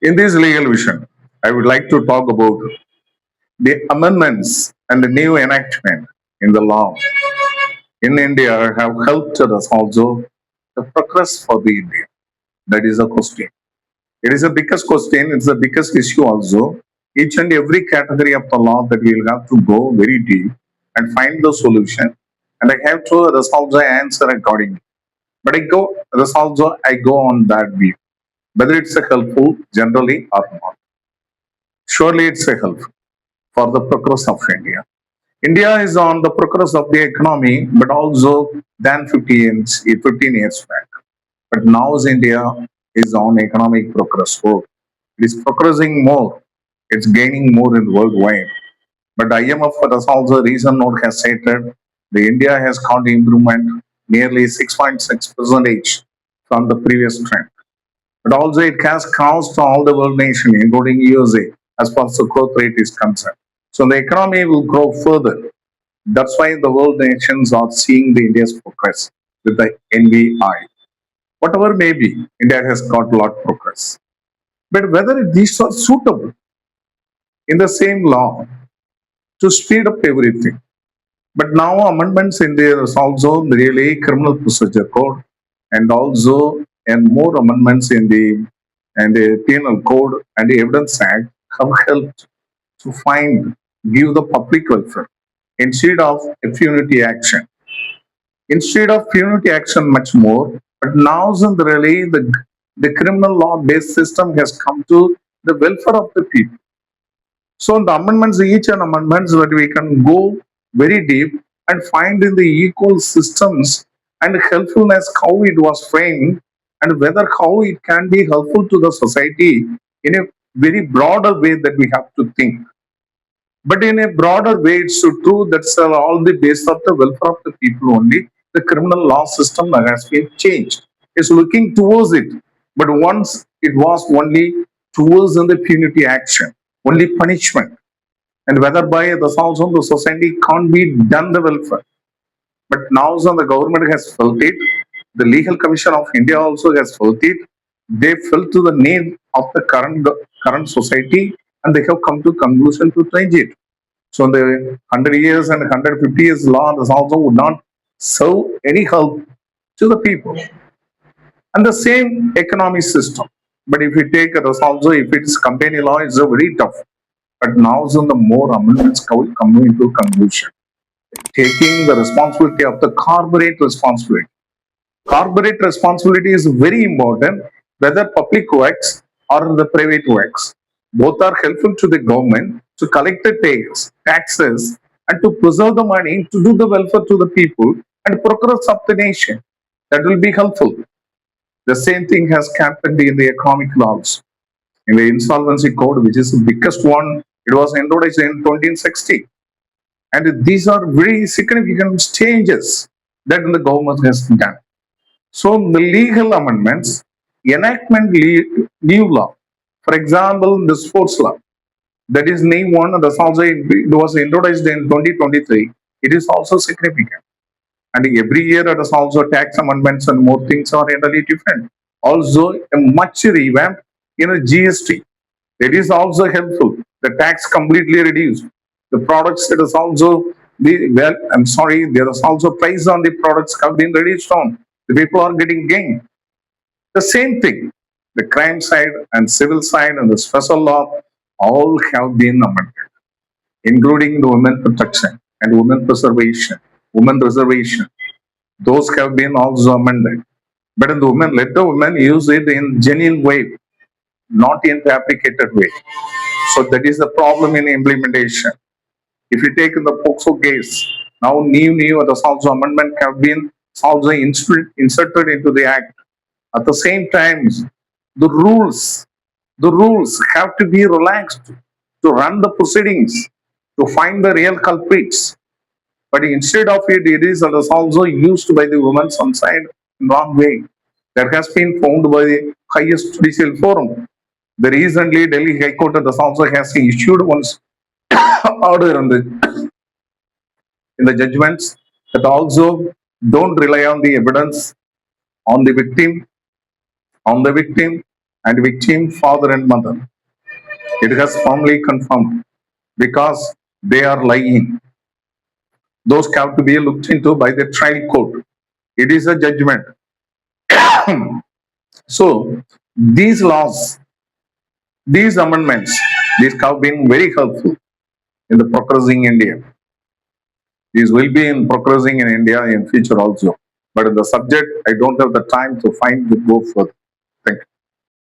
In this legal vision, I would like to talk about the amendments and the new enactment in the law in India have helped us also to progress for the India. That is a question. It is the biggest question, it's the biggest issue also. Each and every category of the law that we will have to go very deep and find the solution. And I have to resolve the answer accordingly. But I go on that view. Whether it's a helpful generally or not. Surely it's a helpful for the progress of India. India is on the progress of the economy, but also than 15 years back. But now India is on economic progress mode. It is progressing more. It's gaining more in worldwide. But IMF has also recent note has stated the India has got improvement nearly 6.6 percentage from the previous trend. But also it has crossed all the world nations, including USA, as far as the growth rate is concerned. So the economy will grow further. That's why the world nations are seeing the India's progress with the NVI. Whatever may be, India has got a lot of progress. But whether these are suitable in the same law to speed up everything. But now amendments in there is also really criminal procedure code and also and more amendments in the penal code and the evidence act have helped to find give the public welfare instead of impunity action. Instead of punitive action much more, but now really the criminal law based system has come to the welfare of the people. So in the amendments, each and amendments that we can go very deep and find in the equal systems and helpfulness how it was framed and whether how it can be helpful to the society in a very broader way that we have to think. But in a broader way, it's so true that's all the base of the welfare of the people only. The criminal law system has been changed. It's looking towards it. But once it was only towards in the punitive action, only punishment. And whether by the also the society can't be done the welfare. But now the government has felt it. The Legal Commission of India also has felt it. They felt to the need of the current society and they have come to conclusion to change it. So the 100 years and 150 years law this also would not serve any help to the people. And the same economic system. But if you take it as also, if it's company law, it's a very tough. But now so the more amendments come into conclusion. Taking the responsibility of the corporate responsibility. Corporate responsibility is very important, whether public works or the private works. Both are helpful to the government to collect the taxes, and to preserve the money to do the welfare to the people and progress of the nation. That will be helpful. The same thing has happened in the economic laws. In the insolvency code, which is the biggest one, it was introduced in 2016. And these are very significant changes that the government has done. So the legal amendments, new law. For example, the sports law. That is name one, that's also it was introduced in 2023. It is also significant. And every year it is also tax amendments and more things are entirely different. Also a much revamp in a GST. It is also helpful. The tax completely reduced. The products that is also I'm sorry, there is also price on the products have been reduced on. The people are getting gain. The same thing, the crime side and civil side and the special law all have been amended, including the women protection and women preservation, women reservation. Those have been also amended. But in the women, let the women use it in genuine way, not in fabricated way. So that is the problem in implementation. If you take in the POXO case, now there's also amendment have been also inserted into the act. At the same time, the rules, the rules have to be relaxed to run the proceedings, to find the real culprits. But instead of it, it is also used by the women on side in wrong way. That has been found by the highest judicial forum. The recently Delhi High Court also has issued one order in the judgments that also don't rely on the evidence on the victim, on the victim. and victim father and mother. It has firmly confirmed because they are lying. Those have to be looked into by the trial court. It is a judgment. So these laws, these amendments, these have been very helpful in the progressing India. These will be in progressing in India in future also. But in the subject, I don't have the time to go further.